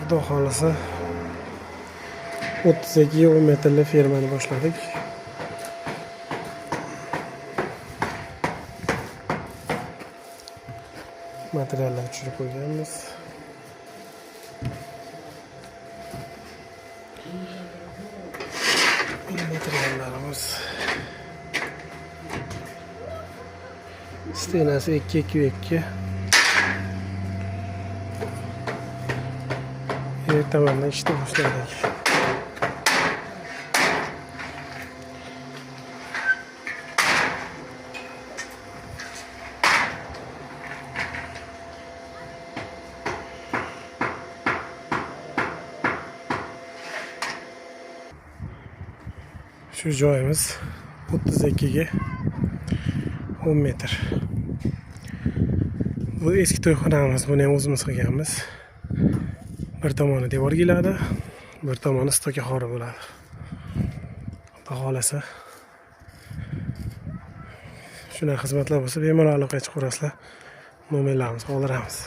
Xudo xolasa 32-10 metrli fermani boshladik. Materiallar tushirib qo'yganmiz. Materiallarimiz stenasi 2-2-2. Ertamandan ishni boshladik. Şu joyimiz 32 ga 10 metr. Bu eski to'yxonamiz, buni ham o'zimiz qilganmiz. Bir tomoni devor keladi, bir tomoni stokaxori bo'ladi. Xudo xolasa shunaqa xizmatlar bo'lsa bemalol aloqa chiqarasizlar. Nomerlarimizni qoldiramiz.